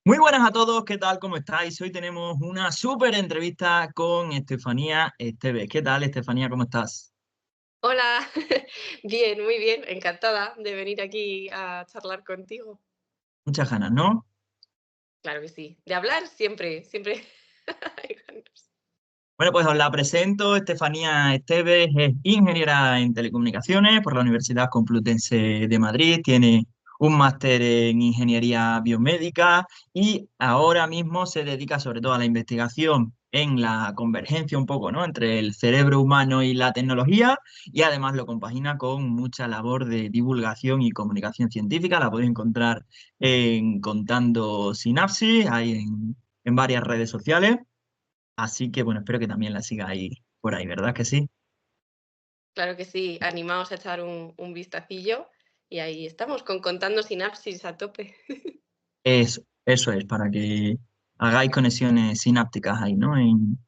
Muy buenas a todos, ¿qué tal? ¿Cómo estáis? Hoy tenemos una súper entrevista con Estefanía Esteves. ¿Qué tal, Estefanía? ¿Cómo estás? Hola, bien, muy bien, encantada de venir aquí a charlar contigo. Muchas ganas, ¿no? Claro que sí, de hablar siempre, siempre hay ganas. Bueno, pues os la presento. Estefanía Esteves es ingeniera en telecomunicaciones por la Universidad Complutense de Madrid. Tiene un máster en ingeniería biomédica y ahora mismo se dedica sobre todo a la investigación en la convergencia un poco, ¿no? Entre el cerebro humano y la tecnología, y además lo compagina con mucha labor de divulgación y comunicación científica. La podéis encontrar en Contando Sinapsis, ahí en varias redes sociales. Así que bueno, espero que también la sigáis por ahí, ¿verdad que sí? Claro que sí, animaos a echar un vistacillo y ahí estamos contando sinapsis a tope. Eso es, para que hagáis conexiones sinápticas ahí, ¿no? En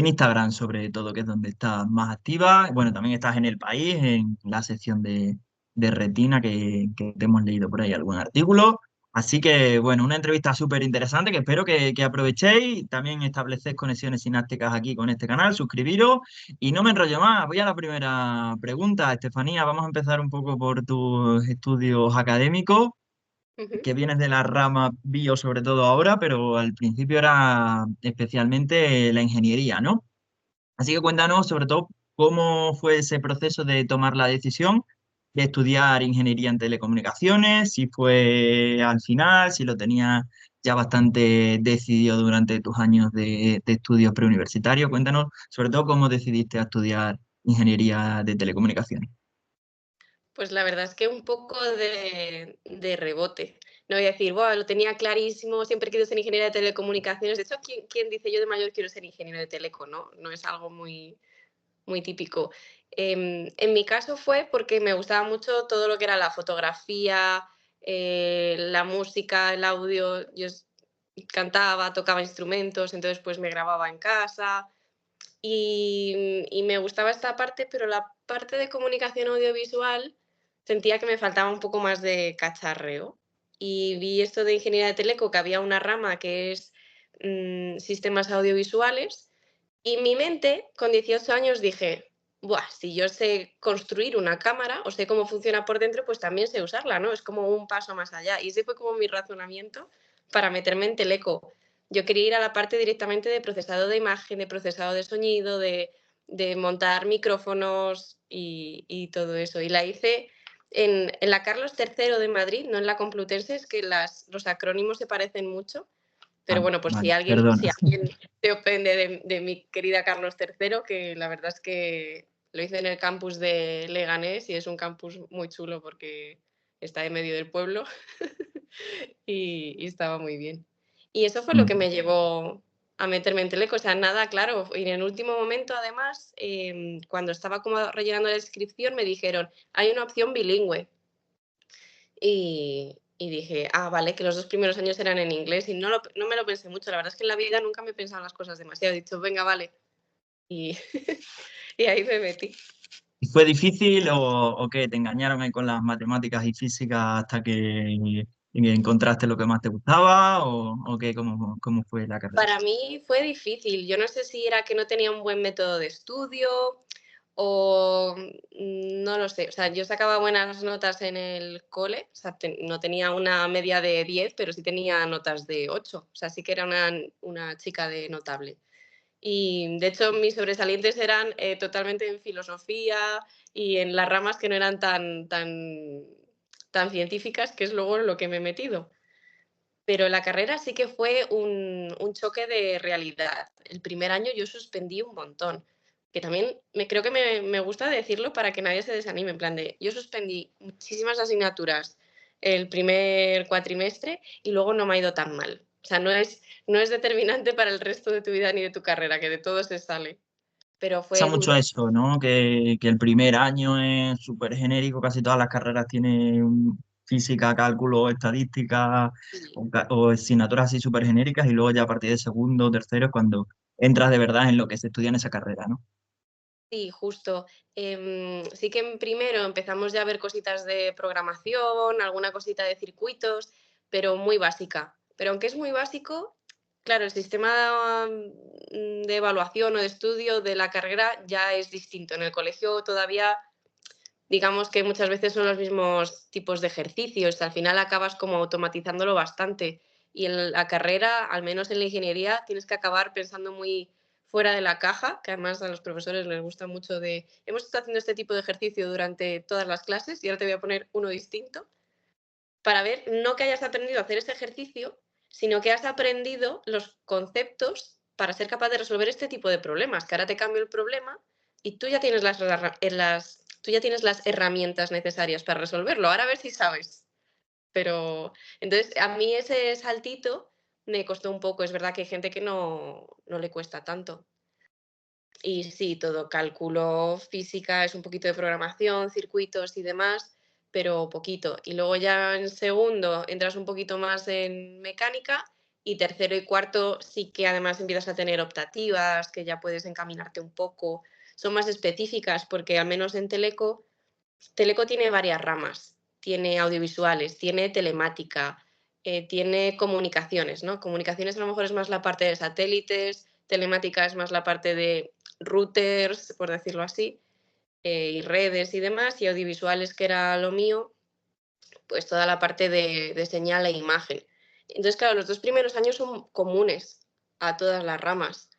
Instagram, sobre todo, que es donde estás más activa. Bueno, también estás en El País, en la sección de retina, que te hemos leído por ahí algún artículo. Así que, bueno, una entrevista súper interesante que espero que aprovechéis. También establecéis conexiones sinápticas aquí con este canal, suscribiros. Y no me enrollo más, voy a la primera pregunta. Estefanía, vamos a empezar un poco por tus estudios académicos, Ujú. que vienes de la rama bio sobre todo ahora, pero al principio era especialmente la ingeniería, ¿no? Así que cuéntanos sobre todo cómo fue ese proceso de tomar la decisión de estudiar ingeniería en telecomunicaciones, si fue al final, si lo tenías ya bastante decidido durante tus años de estudios preuniversitarios. Cuéntanos sobre todo cómo decidiste estudiar ingeniería de telecomunicaciones. Pues la verdad es que un poco de rebote. No voy a decir, "Buah, lo tenía clarísimo, siempre he querido ser ingeniera de telecomunicaciones". De hecho, ¿quién dice yo de mayor quiero ser ingeniero de teleco? No, no es algo muy típico. En mi caso fue porque me gustaba mucho todo lo que era la fotografía, la música, el audio. Cantaba, tocaba instrumentos, entonces pues me grababa en casa y me gustaba esta parte, pero la parte de comunicación audiovisual sentía que me faltaba un poco más de cacharreo. Y vi esto de ingeniería de teleco, que había una rama que es sistemas audiovisuales, y mi mente, con 18 años, dije: "Buah, si yo sé construir una cámara o sé cómo funciona por dentro, pues también sé usarla", ¿no? Es como un paso más allá. Y ese fue como mi razonamiento para meterme en teleco. Yo quería ir a la parte directamente de procesado de imagen, de procesado de sonido, de montar micrófonos y todo eso. Y la hice en la Carlos III de Madrid, no en la Complutense, es que los acrónimos se parecen mucho. Pero Ah, bueno, por si vale, alguien, perdona. si alguien se ofende de mi querida Carlos III, que la verdad es que lo hice en el campus de Leganés y es un campus muy chulo porque está en medio del pueblo y estaba muy bien. Y eso fue lo que me llevó a meterme en Teleco. O sea, nada, claro. Y en el último momento, además, cuando estaba como rellenando la inscripción, me dijeron, hay una opción bilingüe. Y dije: "Ah, vale", que los 2 primeros años eran en inglés y no me lo pensé mucho. La verdad es que en la vida nunca me he pensado las cosas demasiado. He dicho: "Venga, vale". Y y ahí me metí. ¿Y fue difícil o qué? ¿Te engañaron ahí con las matemáticas y físicas hasta que encontraste lo que más te gustaba o qué? ¿Cómo fue la carrera? Para mí fue difícil. Yo no sé si era que no tenía un buen método de estudio o, no lo sé. O sea, yo sacaba buenas notas en el cole, o sea, no tenía una media de 10, pero sí tenía notas de 8. O sea, sí que era una chica de notable. Y de hecho mis sobresalientes eran totalmente en filosofía y en las ramas que no eran tan científicas, que es luego en lo que me he metido. Pero la carrera sí que fue un choque de realidad. El primer año yo suspendí un montón, que también creo que me gusta decirlo para que nadie se desanime, en plan de, yo suspendí muchísimas asignaturas el primer cuatrimestre y luego no me ha ido tan mal. O sea, no es determinante para el resto de tu vida ni de tu carrera, que de todo se sale, pero Pasa fue mucho duro. eso, ¿no? Que el primer año es súper genérico, casi todas las carreras tienen física, cálculo, estadística o asignaturas así súper genéricas, y luego ya a partir de segundo o tercero es cuando entras de verdad en lo que se estudia en esa carrera, ¿no? Sí, justo. Sí que en primero empezamos ya a ver cositas de programación, alguna cosita de circuitos, pero muy básica. pero aunque es muy básico, claro, el sistema de evaluación o de estudio de la carrera ya es distinto. En el colegio todavía, digamos que muchas veces son los mismos tipos de ejercicios, al final acabas como automatizándolo bastante. Y en la carrera, al menos en la ingeniería, tienes que acabar pensando muy fuera de la caja, que además a los profesores les gusta mucho de, hemos estado haciendo este tipo de ejercicio durante todas las clases y ahora te voy a poner uno distinto, para ver no que hayas aprendido a hacer ese ejercicio, sino que has aprendido los conceptos para ser capaz de resolver este tipo de problemas, que ahora te cambio el problema y tú ya tienes tú ya tienes las herramientas necesarias para resolverlo. Ahora a ver si sabes. Pero entonces a mí ese saltito me costó un poco. Es verdad que hay gente que no le cuesta tanto. Y sí, todo cálculo, física, es un poquito de programación, circuitos y demás, pero poquito. Y luego ya en segundo entras un poquito más en mecánica y tercero y cuarto sí que además empiezas a tener optativas, que ya puedes encaminarte un poco. Son más específicas porque al menos en Teleco tiene varias ramas. Tiene audiovisuales, tiene telemática, tiene comunicaciones, ¿no? Comunicaciones a lo mejor es más la parte de satélites, telemática es más la parte de routers, por decirlo así, y redes y demás, y audiovisuales, que era lo mío, pues toda la parte de señal e imagen. Entonces, claro, los 2 primeros años son comunes a todas las ramas.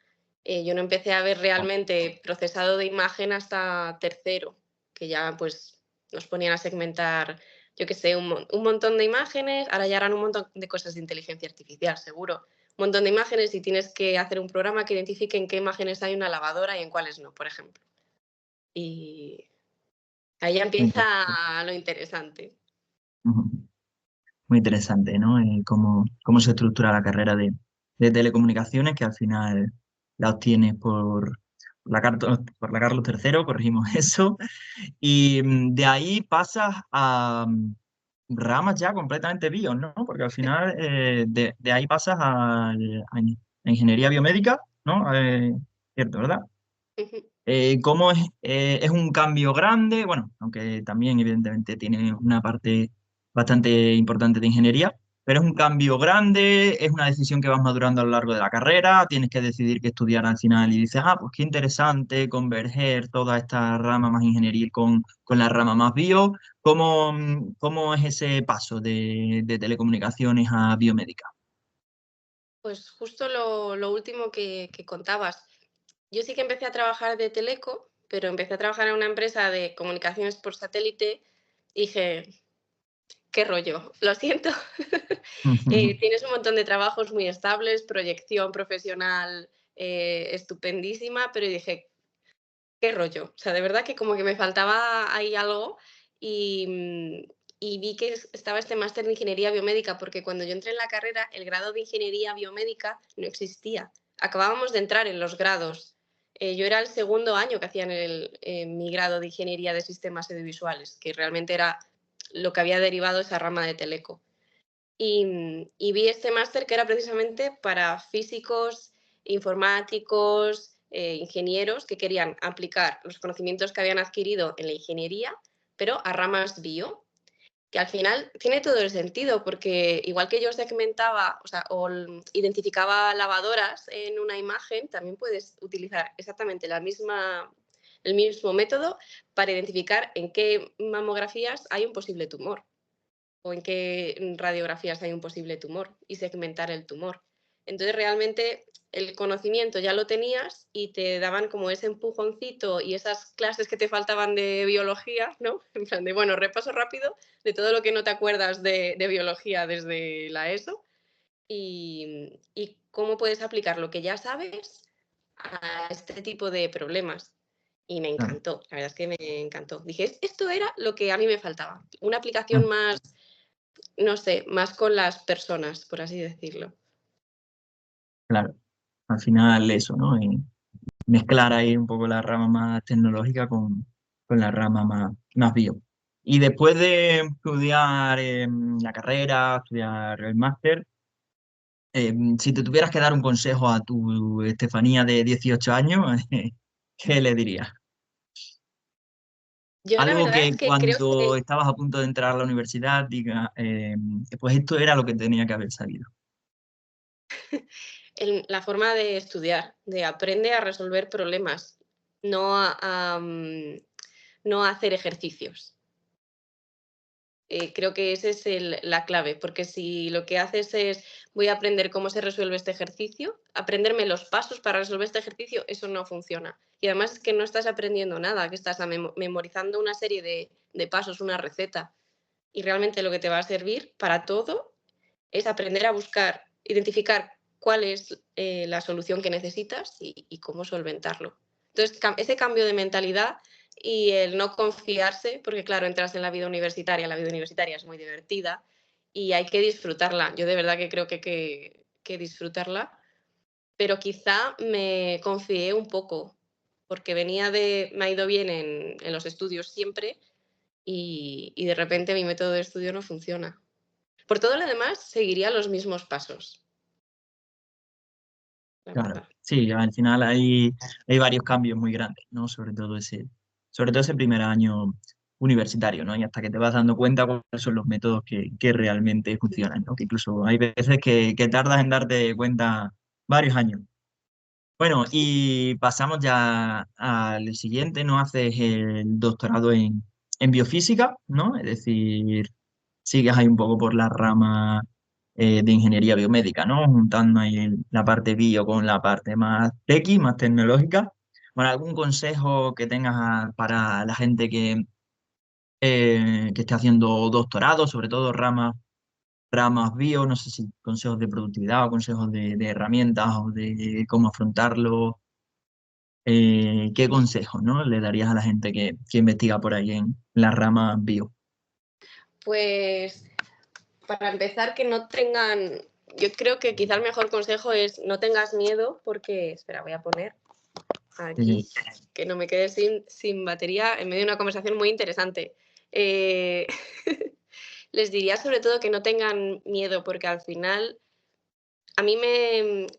Yo no empecé a ver realmente procesado de imagen hasta tercero, que ya pues nos ponían a segmentar, yo qué sé, un montón de imágenes, ahora ya harán un montón de cosas de inteligencia artificial, seguro. Un montón de imágenes y tienes que hacer un programa que identifique en qué imágenes hay una lavadora y en cuáles no, por ejemplo. Y ahí ya Muy empieza interesante. lo interesante. Ujú. Muy interesante, ¿no? Cómo se estructura la carrera de telecomunicaciones, que al final la obtienes por la Carlos III, corregimos eso, y de ahí pasas a ramas ya completamente bio, ¿no? Porque al final de ahí pasas a ingeniería biomédica, ¿no? Cierto, ¿verdad? ¿Cómo es un cambio grande? Bueno, aunque también evidentemente tiene una parte bastante importante de ingeniería, pero es un cambio grande, es una decisión que vas madurando a lo largo de la carrera, tienes que decidir qué estudiar al final y dices, ah, pues qué interesante converger toda esta rama más ingenieril con la rama más bio. ¿Cómo es ese paso de telecomunicaciones a biomédica? Pues justo lo último que contabas. Yo sí que empecé a trabajar de teleco, pero empecé a trabajar en una empresa de comunicaciones por satélite y dije, qué rollo, lo siento. Tienes un montón de trabajos muy estables, proyección profesional estupendísima, pero dije, qué rollo. O sea, de verdad que como que me faltaba ahí algo y, y vi que estaba este máster de ingeniería biomédica, porque cuando yo entré en la carrera, el grado de ingeniería biomédica no existía. Acabábamos de entrar en los grados. Yo era el segundo año que hacían mi grado de ingeniería de sistemas audiovisuales, que realmente era lo que había derivado esa rama de teleco. Y vi este máster que era precisamente para físicos, informáticos, ingenieros que querían aplicar los conocimientos que habían adquirido en la ingeniería, pero a ramas bio, que al final tiene todo el sentido, porque igual que yo segmentaba, o sea, identificaba lavadoras en una imagen, también puedes utilizar exactamente el mismo método para identificar en qué mamografías hay un posible tumor o en qué radiografías hay un posible tumor y segmentar el tumor. Entonces, realmente el conocimiento ya lo tenías y te daban como ese empujoncito y esas clases que te faltaban de biología, ¿no? En plan de, bueno, repaso rápido de todo lo que no te acuerdas de biología desde la ESO y cómo puedes aplicar lo que ya sabes a este tipo de problemas. Y me Claro. encantó, la verdad es que me encantó. Dije, esto era lo que a mí me faltaba, una aplicación más, no sé, más con las personas, por así decirlo. Claro, al final eso, ¿no? Mezclar ahí un poco la rama más tecnológica con la rama más bio. Y después de estudiar la carrera, estudiar el máster, si te tuvieras que dar un consejo a tu Estefanía de 18 años, ¿qué le dirías? Yo la Algo verdad es que que creo cuando que estabas a punto de entrar a la universidad diga, pues esto era lo que tenía que haber salido. la forma de estudiar, de aprende a resolver problemas, no no a hacer ejercicios. Creo que ese es la clave, porque si lo que haces es voy a aprender cómo se resuelve este ejercicio, aprenderme los pasos para resolver este ejercicio, eso no funciona. Y además es que no estás aprendiendo nada, que estás memorizando una serie de pasos, una receta. Y realmente lo que te va a servir para todo es aprender a buscar, identificar cuál es la solución que necesitas y cómo solventarlo. Entonces, ese cambio de mentalidad y el no confiarse, porque claro, entras en la vida universitaria es muy divertida y hay que disfrutarla. Yo de verdad que creo que hay que disfrutarla, pero quizá me confié un poco, porque me ha ido bien en los estudios siempre y de repente mi método de estudio no funciona. Por todo lo demás, seguiría los mismos pasos, la Claro, verdad. sí, al final hay varios cambios muy grandes, ¿no? Sobre todo ese primer año universitario, ¿no? Y hasta que te vas dando cuenta cuáles son los métodos que realmente funcionan, ¿no? Que incluso hay veces que tardas en darte cuenta varios años. Bueno, y pasamos ya al siguiente, ¿no? Haces el doctorado en biofísica, ¿no? Es decir, sigues ahí un poco por la rama de ingeniería biomédica, ¿no? Juntando ahí la parte bio con la parte más tequi, más tecnológica. Bueno, ¿algún consejo que tengas para la gente que esté haciendo doctorado, sobre todo ramas bio? No sé si consejos de productividad o consejos de herramientas o de cómo afrontarlo. ¿Qué consejos, no, le darías a la gente que investiga por ahí en la rama bio? Pues para empezar, que no tengan, yo creo que quizá el mejor consejo es no tengas miedo porque, espera, voy a poner Sí, sí. aquí que no me quede sin batería en medio de una conversación muy interesante. Eh, les diría sobre todo que no tengan miedo porque al final a mí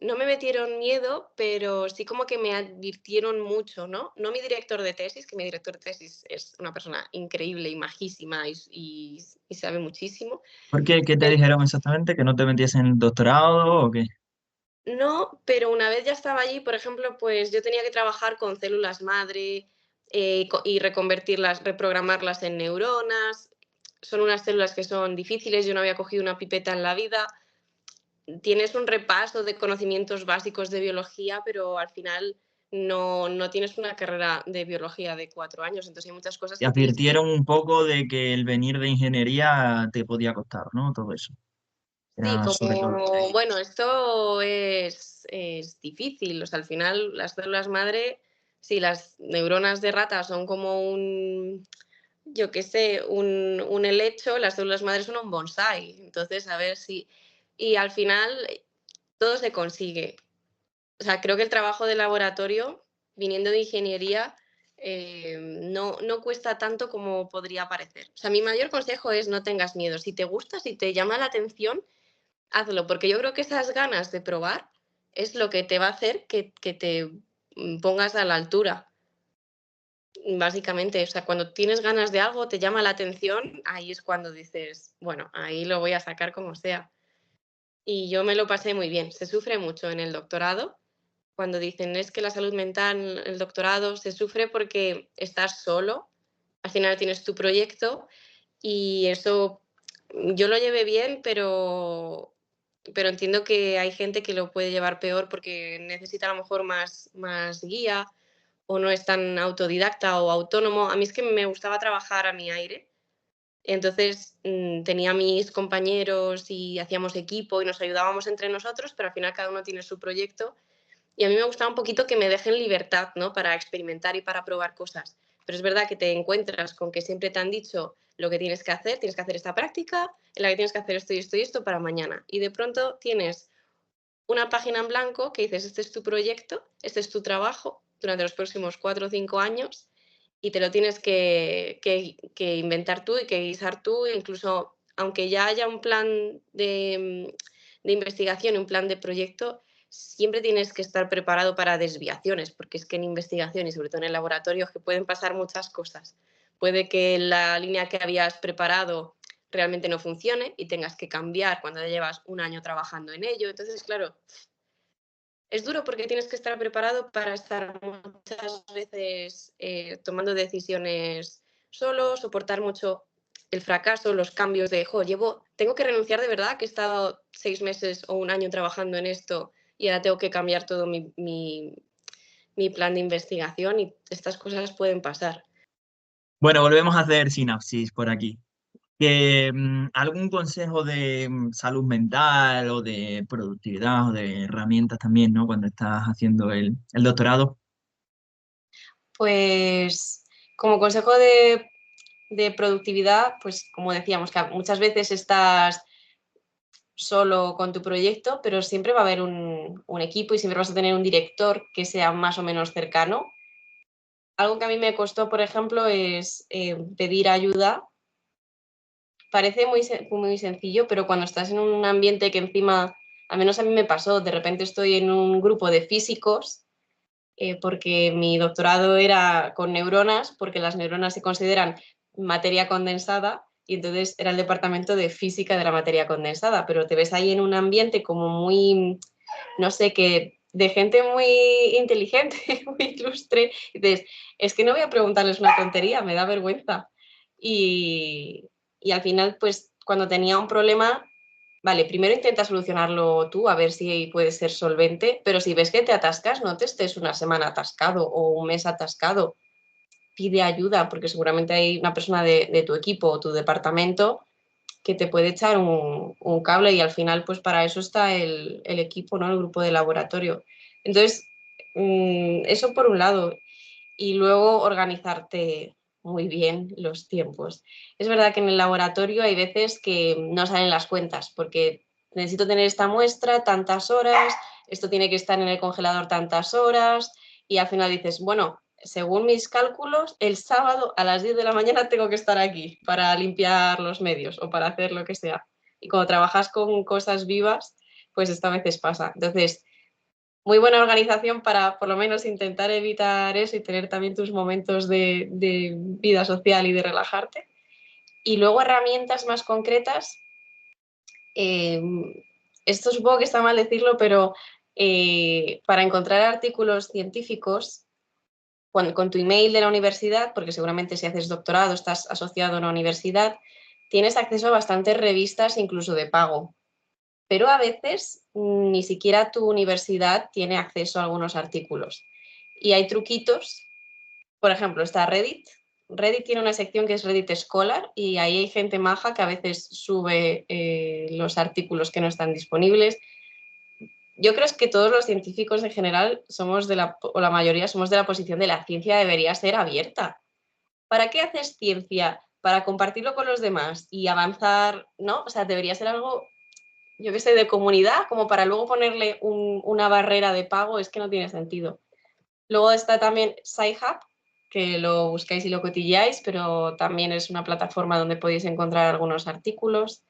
no me metieron miedo, pero sí como que me advirtieron mucho, ¿no? No mi director de tesis, que mi director de tesis es una persona increíble y majísima y sabe muchísimo. ¿Por qué te Pero dijeron exactamente? ¿Que no te metías en el doctorado o qué? no, pero una vez ya estaba allí, por ejemplo, pues yo tenía que trabajar con células madre y reconvertirlas, reprogramarlas en neuronas. Son unas células que son difíciles, yo no había cogido una pipeta en la vida. Tienes un repaso de conocimientos básicos de biología, pero al final no tienes una carrera de biología de 4 años, entonces hay muchas cosas Te que tienes que... advirtieron un poco de que el venir de ingeniería te podía costar, ¿no? Todo eso. Sí, Era sobre todo. como, bueno, esto es difícil, o sea, al final las células madre, si las neuronas de rata son como yo qué sé, un helecho, las células madre son un bonsái, entonces a ver si... Y al final todo se consigue. O sea, creo que el trabajo de laboratorio, viniendo de ingeniería, no cuesta tanto como podría parecer. O sea, mi mayor consejo es no tengas miedo. Si te gusta, si te llama la atención, hazlo, porque yo creo que esas ganas de probar es lo que te va a hacer que te pongas a la altura, básicamente. O sea, cuando tienes ganas de algo, te llama la atención, ahí es cuando dices, bueno, ahí lo voy a sacar como sea. Y yo me lo pasé muy bien. Se sufre mucho en el doctorado, cuando dicen es que la salud mental, el doctorado, se sufre porque estás solo, al final tienes tu proyecto y eso yo lo llevé bien, pero entiendo que hay gente que lo puede llevar peor porque necesita a lo mejor más guía o no es tan autodidacta o autónomo. A mí es que me gustaba trabajar a mi aire. Entonces tenía mis compañeros y hacíamos equipo y nos ayudábamos entre nosotros, pero al final cada uno tiene su proyecto y a mí me gustaba un poquito que me dejen libertad, ¿no? Para experimentar y para probar cosas. Pero es verdad que te encuentras con que siempre te han dicho lo que tienes que hacer esta práctica, en la que tienes que hacer esto y esto y esto para mañana. Y de pronto tienes una página en blanco que dices, este es tu proyecto, este es tu trabajo durante los próximos 4 o 5 años y te lo tienes que inventar tú y que guisar tú, e incluso aunque ya haya un plan de investigación y un plan de proyecto, siempre tienes que estar preparado para desviaciones, porque es que en investigación y sobre todo en el laboratorio que pueden pasar muchas cosas. Puede que la línea que habías preparado realmente no funcione y tengas que cambiar cuando ya llevas un año trabajando en ello. Entonces, claro, es duro porque tienes que estar preparado para estar muchas veces tomando decisiones solo, soportar mucho el fracaso, los cambios de, tengo que renunciar de verdad, que he estado 6 meses o un año trabajando en esto y ahora tengo que cambiar todo mi plan de investigación y estas cosas pueden pasar. Bueno, volvemos a hacer sinapsis por aquí. ¿Algún consejo de salud mental o de productividad o de herramientas también, ¿no? Cuando estás haciendo el doctorado? Pues como consejo de productividad, pues como decíamos, que muchas veces estás solo con tu proyecto, pero siempre va a haber un equipo y siempre vas a tener un director que sea más o menos cercano. Algo que a mí me costó, por ejemplo, es pedir ayuda. Parece muy sencillo, pero cuando estás en un ambiente que encima, al menos a mí me pasó, de repente estoy en un grupo de físicos, porque mi doctorado era con neuronas, porque las neuronas se consideran materia condensada, y entonces era el departamento de física de la materia condensada, pero te ves ahí en un ambiente como muy, no sé, que de gente muy inteligente, muy ilustre, y dices, es que no voy a preguntarles una tontería, me da vergüenza. Y, y al final, pues cuando tenía un problema, vale, primero intenta solucionarlo tú, a ver si puedes ser solvente, pero si ves que te atascas, no te estés una semana atascado o un mes atascado. Pide ayuda, porque seguramente hay una persona de tu equipo o tu departamento que te puede echar un cable y al final, pues para eso está el equipo, ¿no? El grupo de laboratorio. Entonces, eso por un lado. Y luego organizarte muy bien los tiempos. Es verdad que en el laboratorio hay veces que no salen las cuentas porque necesito tener esta muestra tantas horas, esto tiene que estar en el congelador tantas horas y al final dices, bueno, según mis cálculos, el sábado a las 10 de la mañana tengo que estar aquí para limpiar los medios o para hacer lo que sea. Y cuando trabajas con cosas vivas, pues esto a veces pasa. Entonces, muy buena organización para por lo menos intentar evitar eso y tener también tus momentos de vida social y de relajarte. Y luego herramientas más concretas. Eh, Esto supongo que está mal decirlo, pero para encontrar artículos científicos con tu email de la universidad, porque seguramente si haces doctorado estás asociado a una universidad, tienes acceso a bastantes revistas, incluso de pago, pero a veces ni siquiera tu universidad tiene acceso a algunos artículos. Y hay truquitos, por ejemplo, está Reddit. Reddit tiene una sección que es Reddit Scholar y ahí hay gente maja que a veces sube los artículos que no están disponibles. Yo creo que todos los científicos en general somos o la mayoría somos de la posición de la ciencia debería ser abierta. ¿Para qué haces ciencia? Para compartirlo con los demás y avanzar, ¿no? O sea, debería ser algo, yo qué sé, de comunidad, como para luego ponerle una barrera de pago, es que no tiene sentido. Luego está también SciHub, que lo buscáis y lo cotilleáis, pero también es una plataforma donde podéis encontrar algunos artículos.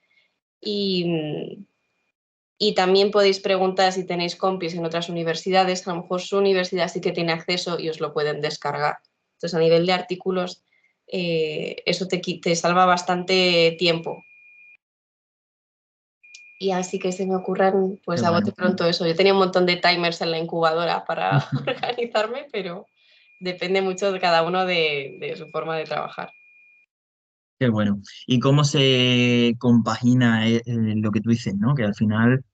Y también podéis preguntar si tenéis compis en otras universidades, a lo mejor su universidad sí que tiene acceso y os lo pueden descargar. Entonces, a nivel de artículos, eso te salva bastante tiempo. Y así que se me ocurran, Qué pues a bote bueno. pronto eso. Yo tenía un montón de timers en la incubadora para organizarme, pero depende mucho de cada uno de su forma de trabajar. Qué bueno. ¿Y cómo se compagina lo que tú dices, ¿no? Que al final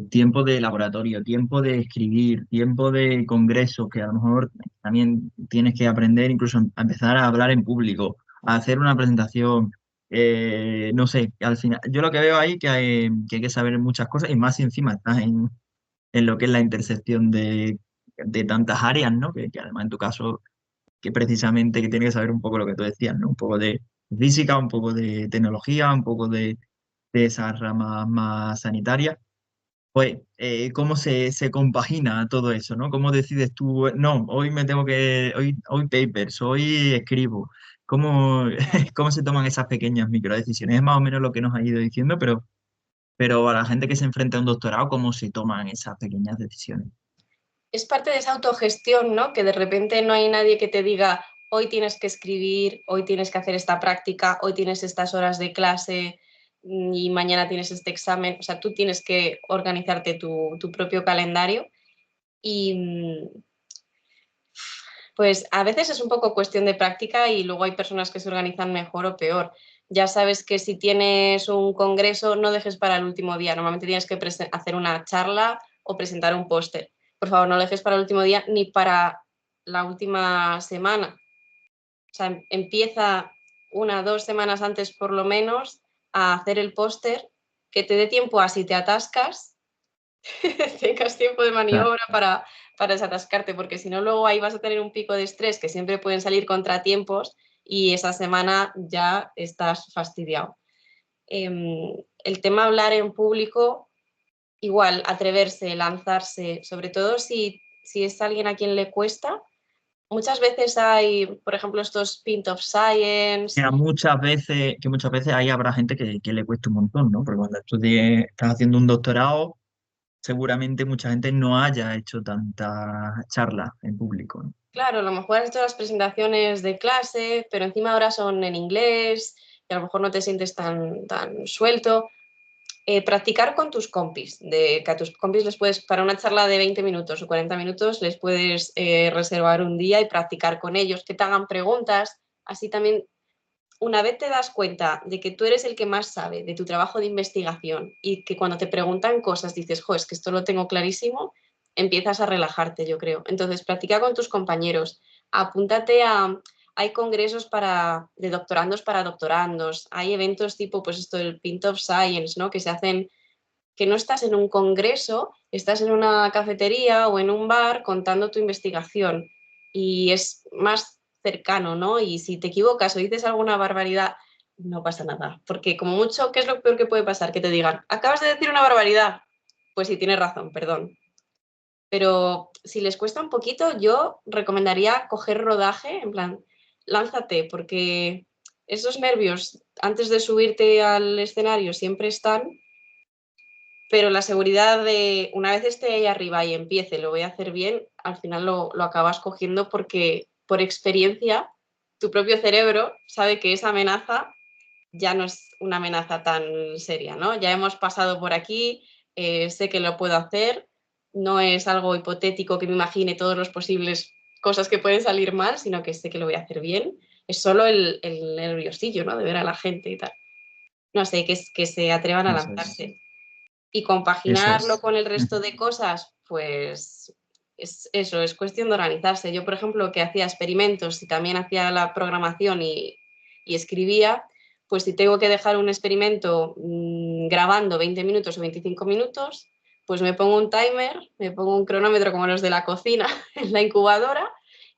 tiempo de laboratorio, tiempo de escribir, tiempo de congresos, que a lo mejor también tienes que aprender incluso a empezar a hablar en público, a hacer una presentación, no sé, al final, yo lo que veo ahí que hay que saber muchas cosas y más si encima estás en lo que es la intersección de tantas áreas, ¿no? Que además en tu caso que precisamente que tiene que saber un poco lo que tú decías, ¿no? Un poco de física, un poco de tecnología, un poco de esas ramas más sanitarias. Pues, ¿cómo se compagina todo eso, ¿no? ¿Cómo decides tú, no, hoy me tengo hoy papers, hoy escribo? ¿Cómo, cómo se toman esas pequeñas microdecisiones? Es más o menos lo que nos ha ido diciendo, pero a la gente que se enfrenta a un doctorado, ¿cómo se toman esas pequeñas decisiones? Es parte de esa autogestión, ¿no? Que de repente no hay nadie que te diga, hoy tienes que escribir, hoy tienes que hacer esta práctica, hoy tienes estas horas de clase y mañana tienes este examen. O sea, tú tienes que organizarte tu propio calendario y pues a veces es un poco cuestión de práctica y luego hay personas que se organizan mejor o peor. Ya sabes que si tienes un congreso, no dejes para el último día. Normalmente tienes que hacer una charla o presentar un póster. Por favor, no lo dejes para el último día ni para la última semana. O sea, empieza 1 o 2 semanas antes por lo menos a hacer el póster, que te dé tiempo a si te atascas, tengas tiempo de Claro. maniobra para desatascarte, porque si no, luego ahí vas a tener un pico de estrés que siempre pueden salir contratiempos y esa semana ya estás fastidiado. El tema hablar en público, igual, atreverse, lanzarse, sobre todo si es alguien a quien le cuesta. Muchas veces hay, por ejemplo, estos Pint of Science. Que muchas veces ahí habrá gente que le cueste un montón, ¿no? Porque cuando estás haciendo un doctorado, seguramente mucha gente no haya hecho tantas charlas en público, ¿no? Claro, a lo mejor has hecho las presentaciones de clase, pero encima ahora son en inglés y a lo mejor no te sientes tan suelto. Practicar con tus compis, que a tus compis les puedes, para una charla de 20 minutos o 40 minutos, les puedes reservar un día y practicar con ellos, que te hagan preguntas, así también una vez te das cuenta de que tú eres el que más sabe de tu trabajo de investigación y que cuando te preguntan cosas dices, jo, es que esto lo tengo clarísimo, empiezas a relajarte, yo creo. Entonces, practica con tus compañeros, apúntate a... Hay congresos de doctorandos para doctorandos, hay eventos tipo, pues esto, el Pint of Science, ¿no? Que se hacen, que no estás en un congreso, estás en una cafetería o en un bar contando tu investigación y es más cercano, ¿no? Y si te equivocas o dices alguna barbaridad, no pasa nada, porque como mucho, ¿qué es lo peor que puede pasar? Que te digan, acabas de decir una barbaridad. Pues sí, tienes razón, perdón. Pero si les cuesta un poquito, yo recomendaría coger rodaje, en plan, lánzate, porque esos nervios antes de subirte al escenario siempre están, pero la seguridad de una vez esté ahí arriba y empiece, lo voy a hacer bien, al final lo acabas cogiendo porque por experiencia tu propio cerebro sabe que esa amenaza ya no es una amenaza tan seria, ¿no? Ya hemos pasado por aquí, sé que lo puedo hacer, no es algo hipotético que me imagine todos los posibles cosas que pueden salir mal, sino que sé que lo voy a hacer bien. Es solo el nerviosillo, ¿no? De ver a la gente y tal. No sé, que se atrevan a Eso es. lanzarse. Y Eso compaginarlo es. con el Ujú. resto de cosas, pues es eso, es cuestión de organizarse. Yo, por ejemplo, que hacía experimentos y también hacía la programación y escribía, pues si tengo que dejar un experimento grabando 20 minutos o 25 minutos, pues me pongo un timer, me pongo un cronómetro como los de la cocina en la incubadora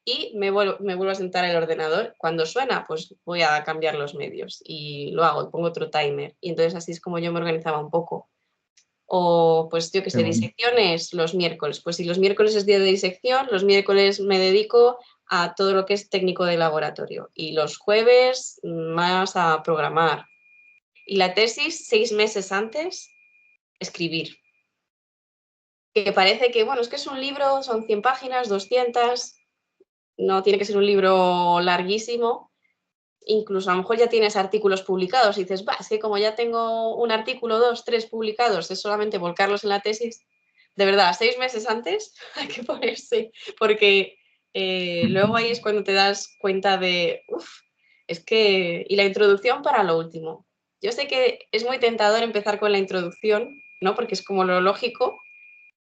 y me vuelvo a sentar el ordenador. Cuando suena, pues voy a cambiar los medios y lo hago, pongo otro timer. Y entonces así es como yo me organizaba un poco. O pues yo que Qué sé, bueno. disecciones los miércoles. Pues si los miércoles es día de disección, los miércoles me dedico a todo lo que es técnico de laboratorio y los jueves más a programar. Y la tesis, 6 meses antes, escribir. Que parece que, bueno, es que es un libro, son 100 páginas, 200, no tiene que ser un libro larguísimo. Incluso a lo mejor ya tienes artículos publicados y dices, va, es que como ya tengo un artículo, dos, tres publicados, es solamente volcarlos en la tesis. De verdad, 6 meses antes hay que ponerse, porque luego ahí es cuando te das cuenta de, uff, es que, y la introducción para lo último. Yo sé que es muy tentador empezar con la introducción, ¿no? Porque es como lo lógico,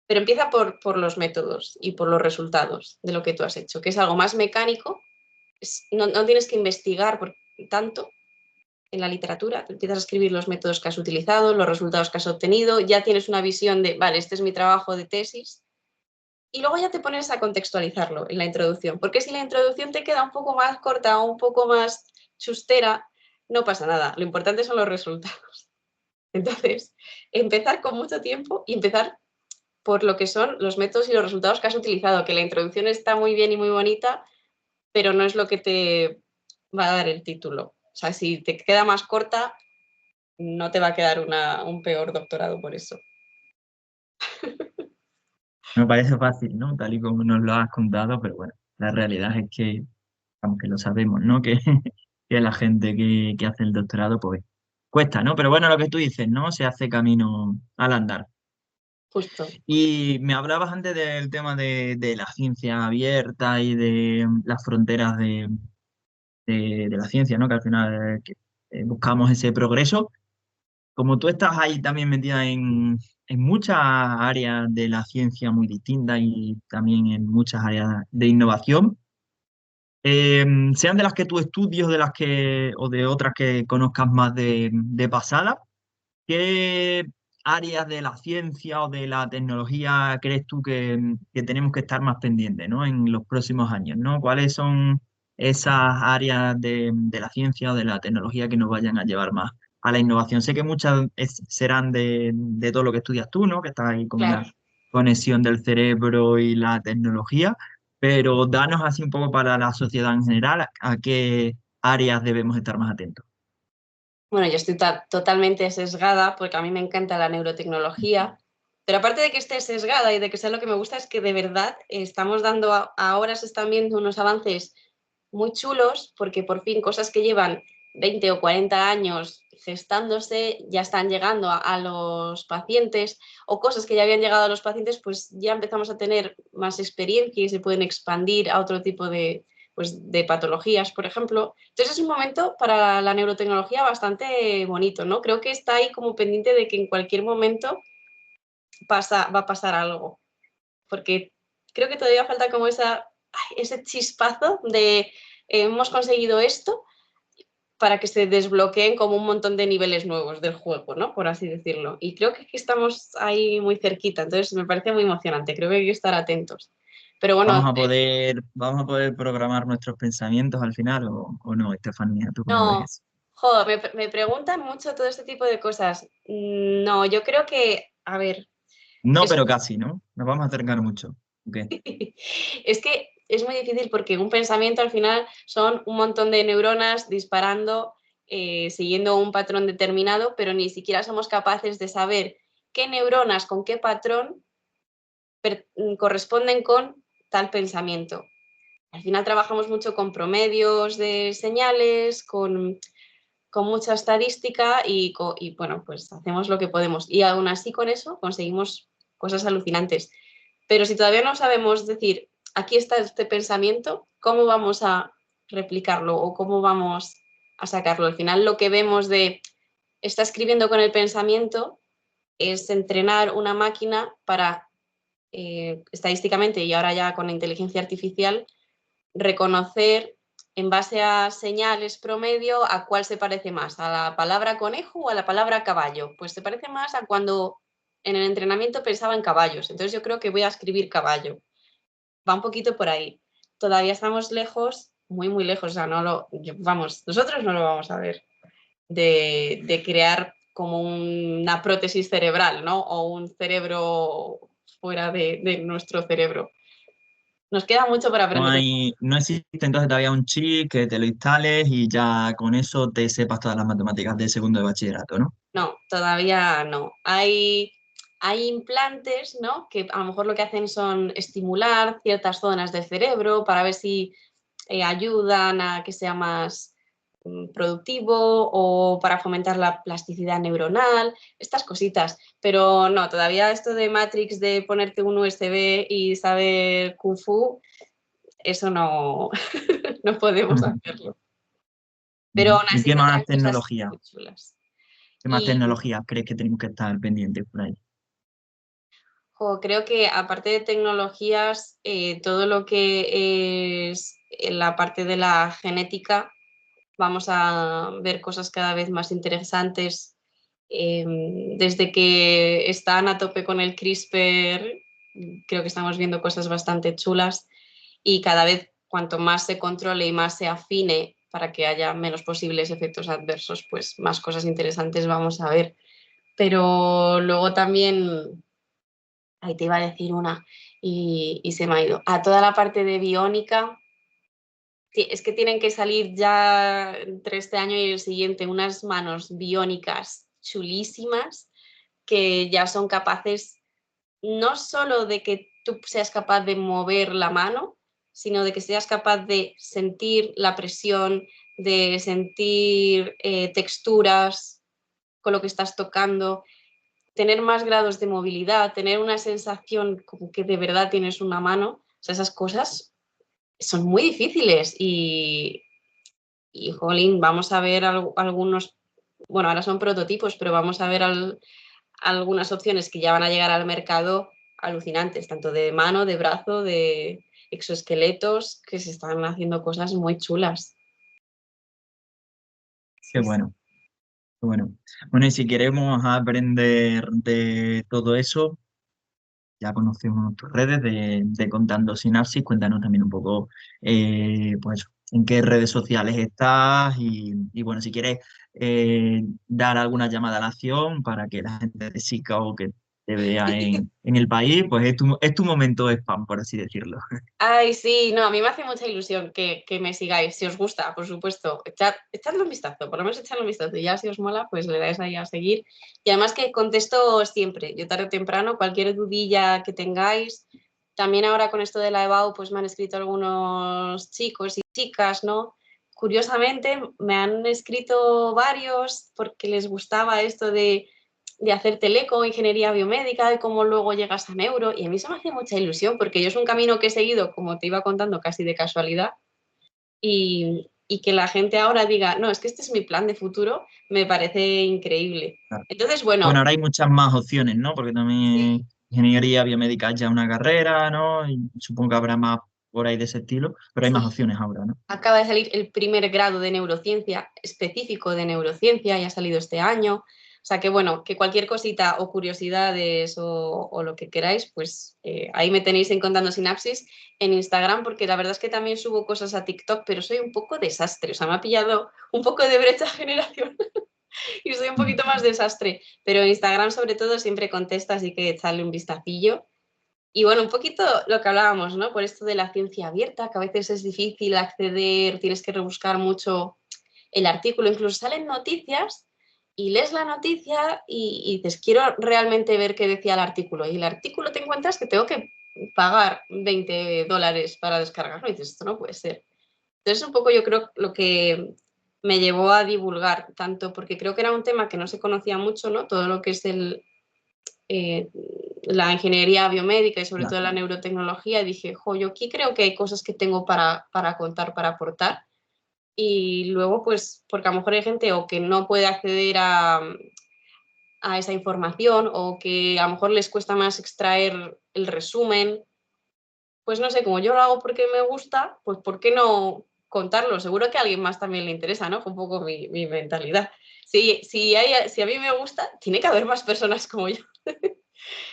pero empieza por los métodos y por los resultados de lo que tú has hecho, que es algo más mecánico, no tienes que investigar tanto en la literatura, te empiezas a escribir los métodos que has utilizado, los resultados que has obtenido, ya tienes una visión de, vale, este es mi trabajo de tesis, y luego ya te pones a contextualizarlo en la introducción, porque si la introducción te queda un poco más corta o un poco más chustera, no pasa nada, lo importante son los resultados. Entonces, empezar con mucho tiempo y empezar por lo que son los métodos y los resultados que has utilizado, que la introducción está muy bien y muy bonita, pero no es lo que te va a dar el título. O sea, si te queda más corta, no te va a quedar un peor doctorado por eso. Me parece fácil, ¿no? Tal y como nos lo has contado, pero bueno, la realidad es que aunque lo sabemos, ¿no? Que, que la gente que hace el doctorado, pues cuesta, ¿no? Pero bueno, lo que tú dices, ¿no? Se hace camino al andar. Justo. Y me hablabas antes del tema de la ciencia abierta y de las fronteras de la ciencia, ¿no? Que al final buscamos ese progreso. Como tú estás ahí también metida en muchas áreas de la ciencia muy distintas y también en muchas áreas de innovación, eh, sean de las que tú estudias de las que, o de otras que conozcas más de pasada, ¿qué áreas de la ciencia o de la tecnología crees tú que tenemos que estar más pendientes, ¿no? En los próximos años, ¿no? ¿Cuáles son esas áreas de la ciencia o de la tecnología que nos vayan a llevar más a la innovación? Sé que muchas serán de todo lo que estudias tú, ¿no? Que estás ahí con Claro. una conexión del cerebro y la tecnología, pero danos así un poco para la sociedad en general, a qué áreas debemos estar más atentos. Bueno, yo estoy totalmente sesgada porque a mí me encanta la neurotecnología, pero aparte de que esté sesgada y de que sea lo que me gusta, es que de verdad estamos dando, ahora se están viendo unos avances muy chulos porque por fin cosas que llevan 20 o 40 años gestándose ya están llegando a los pacientes, o cosas que ya habían llegado a los pacientes, pues ya empezamos a tener más experiencia y se pueden expandir a otro tipo de, pues, de patologías, por ejemplo. Entonces es un momento para la neurotecnología bastante bonito, ¿no? Creo que está ahí como pendiente de que en cualquier momento va a pasar algo, porque creo que todavía falta como ese chispazo de hemos conseguido esto para que se desbloqueen como un montón de niveles nuevos del juego, ¿no? Por así decirlo. Y creo que aquí estamos ahí muy cerquita, entonces me parece muy emocionante, creo que hay que estar atentos. Pero bueno, Vamos a poder programar nuestros pensamientos al final o no, Estefanía, ¿tú cómo ves no, eso? joder, me preguntan mucho todo este tipo de cosas. No, yo creo que, a ver, No, es, pero casi, ¿no? Nos vamos a acercar mucho. Ok. es que es muy difícil porque un pensamiento al final son un montón de neuronas disparando, siguiendo un patrón determinado, pero ni siquiera somos capaces de saber qué neuronas con qué patrón corresponden con tal pensamiento. Al final trabajamos mucho con promedios de señales, con mucha estadística y, bueno, pues hacemos lo que podemos. Y aún así con eso conseguimos cosas alucinantes. Pero si todavía no sabemos decir, aquí está este pensamiento, ¿cómo vamos a replicarlo o cómo vamos a sacarlo? Al final lo que vemos de está escribiendo con el pensamiento es entrenar una máquina para estadísticamente y ahora ya con la inteligencia artificial reconocer en base a señales promedio a cuál se parece más, a la palabra conejo o a la palabra caballo. Pues se parece más a cuando en el entrenamiento pensaba en caballos. Entonces yo creo que voy a escribir caballo. Va un poquito por ahí. Todavía estamos lejos, muy, muy lejos. O sea, vamos, nosotros no lo vamos a ver, de crear como una prótesis cerebral, ¿no? O un cerebro fuera de nuestro cerebro. Nos queda mucho por aprender. No existe entonces todavía un chip que te lo instales y ya con eso te sepas todas las matemáticas de segundo de bachillerato, ¿no? No, todavía no. Hay implantes, ¿no? Que a lo mejor lo que hacen son estimular ciertas zonas del cerebro para ver si ayudan a que sea más productivo o para fomentar la plasticidad neuronal, estas cositas. Pero no, todavía esto de Matrix, de ponerte un USB y saber Kung Fu, eso no, no podemos hacerlo. Pero Ujú. aún ¿Y así vendrán cosas muy chulas. qué más Y tecnología crees que tenemos que estar pendientes por ahí? creo que aparte de tecnologías, todo lo que es la parte de la genética, vamos a ver cosas cada vez más interesantes. Desde que están a tope con el CRISPR, creo que estamos viendo cosas bastante chulas y cada vez cuanto más se controle y más se afine para que haya menos posibles efectos adversos, pues más cosas interesantes vamos a ver. Pero luego también ahí te iba a decir una y se me ha ido. A toda la parte de biónica, es que tienen que salir ya entre este año y el siguiente unas manos biónicas chulísimas que ya son capaces no solo de que tú seas capaz de mover la mano, sino de que seas capaz de sentir la presión, de sentir texturas con lo que estás tocando, tener más grados de movilidad, tener una sensación como que de verdad tienes una mano. O sea, esas cosas son muy difíciles y jolín, vamos a ver algunos, bueno, ahora son prototipos, pero vamos a ver algunas opciones que ya van a llegar al mercado alucinantes, tanto de mano, de brazo, de exoesqueletos, que se están haciendo cosas muy chulas. Qué bueno, qué bueno. Bueno, y si queremos aprender de todo eso, ya conocemos tus redes de Contando Sinapsis. Cuéntanos también un poco, pues, en qué redes sociales estás y bueno, si quieres dar alguna llamada a la acción para que la gente te siga o que te vea en el país, pues es tu momento de spam, por así decirlo. Ay, sí, no, a mí me hace mucha ilusión que me sigáis, si os gusta, por supuesto, echadle un vistazo, por lo menos echadle un vistazo, y ya si os mola, pues le dais ahí a seguir. Y además que contesto siempre, yo tarde o temprano, cualquier dudilla que tengáis. También ahora con esto de la EBAU, pues me han escrito algunos chicos y chicas, ¿no? Curiosamente, me han escrito varios porque les gustaba esto de hacer teleco, ingeniería biomédica, de cómo luego llegas a neuro, y a mí se me hace mucha ilusión, porque yo es un camino que he seguido, como te iba contando, casi de casualidad, y que la gente ahora diga, no, es que este es mi plan de futuro, me parece increíble. Claro. Entonces, Bueno, bueno, ahora hay muchas más opciones, ¿no? Porque sí, también ingeniería biomédica es ya una carrera, ¿no? Y supongo que habrá más por ahí de ese estilo, pero hay más sí, opciones ahora, ¿no? acaba de salir el primer grado de neurociencia, específico de neurociencia, ya ha salido este año. O sea que bueno, que cualquier cosita o curiosidades o lo que queráis, pues ahí me tenéis en Contando Sinapsis en Instagram, porque la verdad es que también subo cosas a TikTok, pero soy un poco desastre. O sea, me ha pillado un poco de brecha generacional y soy un Mm. poquito más desastre. Pero en Instagram sobre todo siempre contesto, así que echarle un vistacillo. Y bueno, un poquito lo que hablábamos, ¿no? Por esto de la ciencia abierta, que a veces es difícil acceder, tienes que rebuscar mucho el artículo, incluso salen noticias y lees la noticia y dices, quiero realmente ver qué decía el artículo. Y el artículo te encuentras que tengo que pagar $20 para descargarlo y dices, esto no puede ser. Entonces, un poco yo creo lo que me llevó a divulgar tanto, porque creo que era un tema que no se conocía mucho, ¿no? Todo lo que es eh, la ingeniería biomédica y sobre Claro. todo la neurotecnología, y dije, jo, yo aquí creo que hay cosas que tengo para contar, para aportar. Y luego, pues, porque a lo mejor hay gente o que no puede acceder a esa información o que a lo mejor les cuesta más extraer el resumen, pues no sé, como yo lo hago porque me gusta, pues ¿por qué no contarlo? Seguro que a alguien más también le interesa, ¿no? Fue un poco mi mentalidad. Si a mí me gusta, tiene que haber más personas como yo.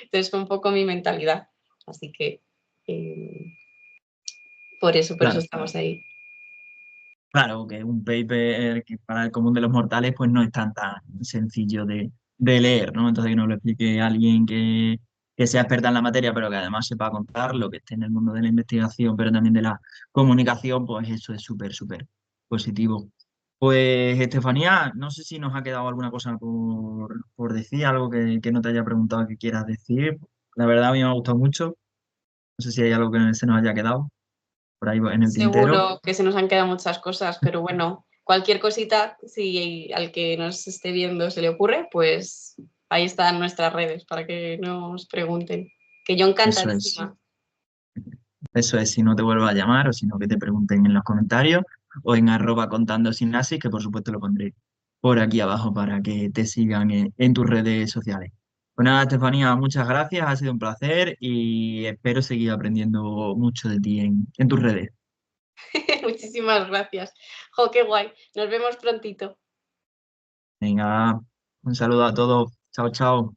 Entonces fue un poco mi mentalidad. Así que eh, por eso Claro, estamos ahí. claro, que un paper que para el común de los mortales pues no es tan sencillo de leer, ¿no? Entonces que nos lo explique alguien que sea experta en la materia, pero que además sepa contar lo que esté en el mundo de la investigación, pero también de la comunicación, pues eso es súper positivo. Pues Estefanía, no sé si nos ha quedado alguna cosa por decir, algo que no te haya preguntado que quieras decir. La verdad a mí me ha gustado mucho. No sé si hay algo que se nos haya quedado por ahí en el tintero. Seguro que se nos han quedado muchas cosas, pero bueno, cualquier cosita, si al que nos esté viendo se le ocurre, pues ahí están nuestras redes para que nos pregunten. Que yo Eso es. encantadísima. Eso es, si no te vuelvo a llamar o si no que te pregunten en los comentarios o en @contandosinasis, que por supuesto lo pondré por aquí abajo para que te sigan en tus redes sociales. Pues nada, Estefanía, muchas gracias, ha sido un placer y espero seguir aprendiendo mucho de ti en tus redes. Muchísimas gracias. Jo, qué guay. Nos vemos prontito. Venga, un saludo a todos. Chao, chao.